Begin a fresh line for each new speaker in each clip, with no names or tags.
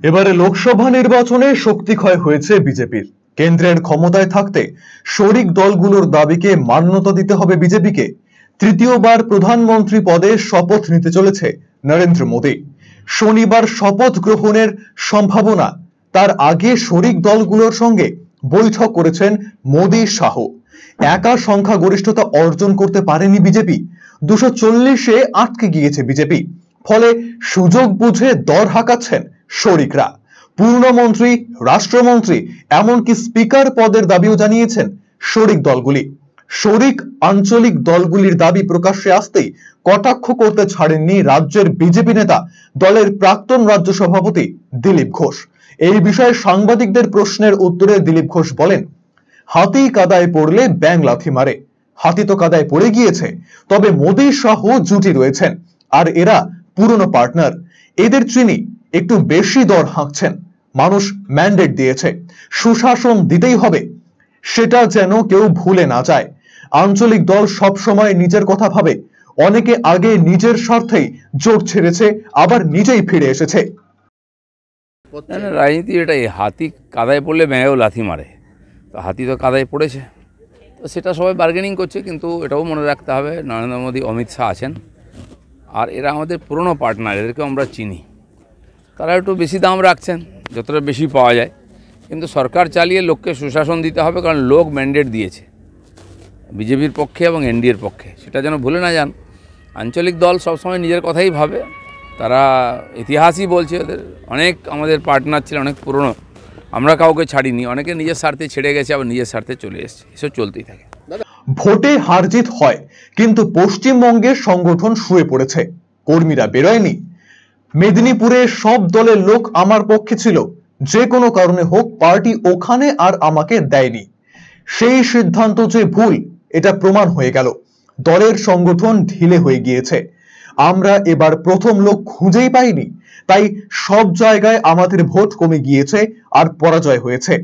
এবারে লোকসভা নির্বাচনে শক্তি ক্ষয় হয়েছে বিজেপির। কেন্দ্রের ক্ষমতায় থাকতে শরিক দলগুলোর দাবিকে মান্যতা দিতে হবে বিজেপিকে। তৃতীয়বার প্রধানমন্ত্রী পদে শপথ নিতে চলেছে নরেন্দ্র মোদী। শনিবার শপথ গ্রহণের সম্ভাবনা। তার আগে শরিক দলগুলোর সঙ্গে বৈঠক করেছেন মোদী শাহ। একা সংখ্যাগরিষ্ঠতা অর্জন করতে পারেনি বিজেপি। 240-এ আটকে গিয়েছে বিজেপি। ফলে সুযোগ বুঝে দর হাঁকাচ্ছেন শরিকরা। পূর্ণমন্ত্রী, রাষ্ট্রমন্ত্রী, এমনকি স্পিকার পদের দাবিও জানিয়েছেন শরিক দলগুলি। শরিক আঞ্চলিক দলগুলির দাবি প্রকাশ্যে আসতেই কটাক্ষ করতে ছাড়েননি রাজ্যের বিজেপি নেতা, দলের প্রাক্তন রাজ্য সভাপতি দিলীপ ঘোষ। এই বিষয়ে সাংবাদিকদের প্রশ্নের উত্তরে দিলীপ ঘোষ বলেন, হাতি কাদায় পড়লে ব্যাঙ লাথি মারে। হাতি তো কাদায় পড়ে গিয়েছে, তবে মোদী সহ জুটি রয়েছেন, আর এরা পুরনো পার্টনার। এদের চিনি একটু বেশি দর হাঁকছেন। মানুষ ম্যান্ডেট দিয়েছে, সুশাসন দিতেই হবে, সেটা যেন কেউ ভুলে না যায়। আঞ্চলিক দল সব সময় নিজের কথা ভাবে। অনেকে আগে নিজের স্বার্থেই জোট ছেড়েছে, আবার নিজেই ফিরে এসেছে।
রাজনীতি এটাই, হাতি কাদায় পড়লে ব্যাঙেও লাথি মারে। তো হাতি তো কাদায় পড়েছে, তো সেটা সবাই বার্গেনিং করছে। কিন্তু এটাও মনে রাখতে হবে, নরেন্দ্র মোদী, অমিত শাহ আছেন, আর এরা আমাদের পুরনো পার্টনার, এদেরকেও আমরা চিনি। তারা একটু বেশি দাম রাখছেন, যতটা বেশি পাওয়া যায়। কিন্তু সরকার চালিয়ে লোককে সুশাসন দিতে হবে, কারণ লোক ম্যান্ডেট দিয়েছে বিজেপির পক্ষে এবং এনডিএর পক্ষে, সেটা যেন ভুলে না যান। আঞ্চলিক দল সবসময় নিজের কথাই ভাবে। তারা ইতিহাসই বলছে, ওদের অনেক আমাদের পার্টনার ছিল, অনেক পুরনো। আমরা কাউকে ছাড়িনি, অনেকে নিজের স্বার্থে ছেড়ে গেছে, আবার নিজের স্বার্থে চলে এসেছে। এসব চলতেই থাকে।
ভোটে হার জিত হয়, কিন্তু পশ্চিমবঙ্গের সংগঠন শুয়ে পড়েছে। কর্মীরা বেরোয়নি। মেদিনীপুরে সব দলের লোক আমার পক্ষে ছিল, যে কোনো কারণে হোক পার্টি ওখানে আর আমাকে দেয়নি। সেই সিদ্ধান্ত যে ভুল, এটা প্রমাণ হয়ে গেল। দলের সংগঠন ঢিলে হয়ে গিয়েছে। আমরা এবার প্রথম লোক খুঁজেই পাইনি, তাই সব জায়গায় আমাদের ভোট কমে গিয়েছে আর পরাজয় হয়েছে।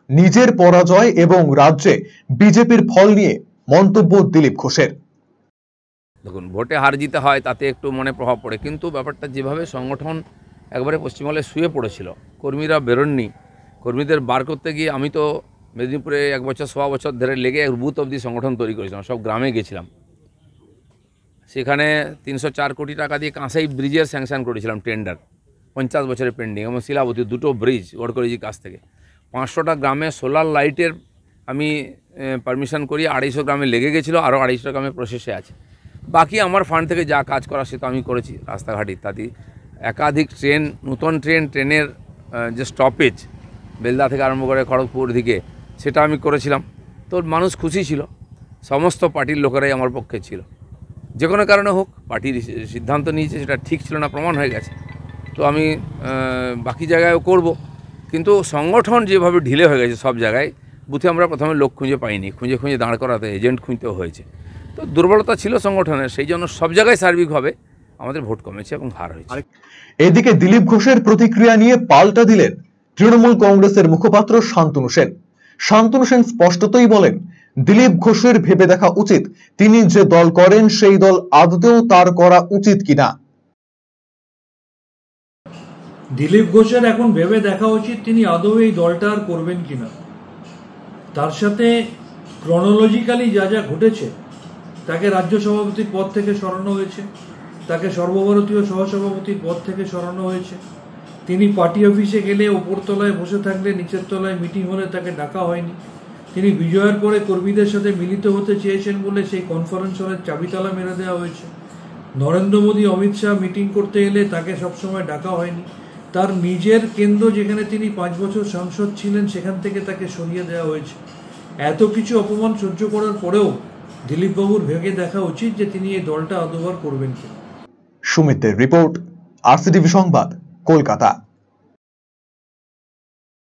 নিজের পরাজয় এবং রাজ্যে বিজেপির ফল নিয়ে মন্তব্য দিলীপ ঘোষের।
দেখুন, ভোটে হার জিতে হয়, তাতে একটু মনে প্রভাব পড়ে, কিন্তু ব্যাপারটা যেভাবে সংগঠন একবারে পশ্চিমবঙ্গে শুয়ে পড়েছিল, কর্মীরা বেরোননি। কর্মীদের বার করতে গিয়ে আমি তো মেদিনীপুরে 1 বছর 1.25 বছর ধরে লেগে বুথ অবধি সংগঠন তৈরি করেছিলাম, সব গ্রামে গেছিলাম। সেখানে 304 কোটি টাকা দিয়ে কাঁসাই ব্রিজের স্যাংশন করেছিলাম, টেন্ডার 50 বছরের পেন্ডিং, এবং শিলাবতী 2টো ব্রিজ গডকরিজির কাছ থেকে। 500টা গ্রামে সোলার লাইটের আমি পারমিশন করি, 250 গ্রামে লেগে গেছিলো, আরও 250 গ্রামে প্রসেসে আছে। বাকি আমার ফান্ড থেকে যা কাজ করা সে তো আমি করেছি। রাস্তাঘাট ইত্যাদি, একাধিক ট্রেন, নতুন ট্রেনের যে স্টপেজ বেলদা থেকে আরম্ভ করে খড়গপুর দিকে, সেটা আমি করেছিলাম। তো মানুষ খুশি ছিল, সমস্ত পার্টির লোকেরাই আমার পক্ষে ছিল। যে কোনো কারণে হোক, পার্টির সিদ্ধান্ত নিয়েছে, সেটা ঠিক ছিল না, প্রমাণ হয়ে গেছে। তো আমি বাকি জায়গায়ও করব, কিন্তু সংগঠন যেভাবে ঢিলে হয়ে গেছে সব জায়গায়, বুথে আমরা প্রথমে লোক খুঁজে পাইনি, খুঁজে দাঁড় করাতে এজেন্ট খুঁজতেও হয়েছে। তো দুর্বলতা ছিল সংগঠনের, সেই জন্য সব জায়গায় সার্বিকভাবে আমাদের ভোট কমেছে এবং হার হয়েছে।
এদিকে দিলীপ ঘোষের প্রতিক্রিয়া নিয়ে পাল্টা দিলেন তৃণমূল কংগ্রেসের মুখপাত্র শান্তনু সেন। শান্তনু সেন স্পষ্টতই বলেন, দিলীপ ঘোষের ভেবে দেখা উচিত তিনি যে দল করেন সেই দল আদতেও তার করা উচিত কিনা।
দিলীপ ঘোষের এখন ভেবে দেখা উচিত তিনি আদৌ এই দলটা আর করবেন কিনা। তার সাথে ক্রনোলজিক্যালি যা যা ঘটেছে, তাকে রাজ্য সভাপতির পদ থেকে সরানো হয়েছে, তাকে সর্বভারতীয় সহসভাপতির পদ থেকে সরানো হয়েছে। তিনি পার্টি অফিসে গেলে ওপরতলায় বসে থাকলে, নিচের তলায় মিটিং হলে তাকে ডাকা হয়নি। তিনি বিজয়ের পরে কর্মীদের সাথে মিলিত হতে চেয়েছেন বলে সেই কনফারেন্স হলের চাবিতালা মেরে দেওয়া হয়েছে। নরেন্দ্র মোদী, অমিত শাহ মিটিং করতে এলে তাকে সবসময় ডাকা হয়নি। তার নিজের কেন্দ্র, যেখানে তিনি 5 বছর সাংসদ ছিলেন, সেখান থেকে তাকে সরিয়ে দেওয়া হয়েছে। এত কিছু অপমান সহ্য করার পরেও দিলীপবাবুর ভেবে দেখা উচিত যে তিনি এই দলটা আদৌ করবেন কিনা।
সুমিতের রিপোর্ট, RCTV সংবাদ, কলকাতা।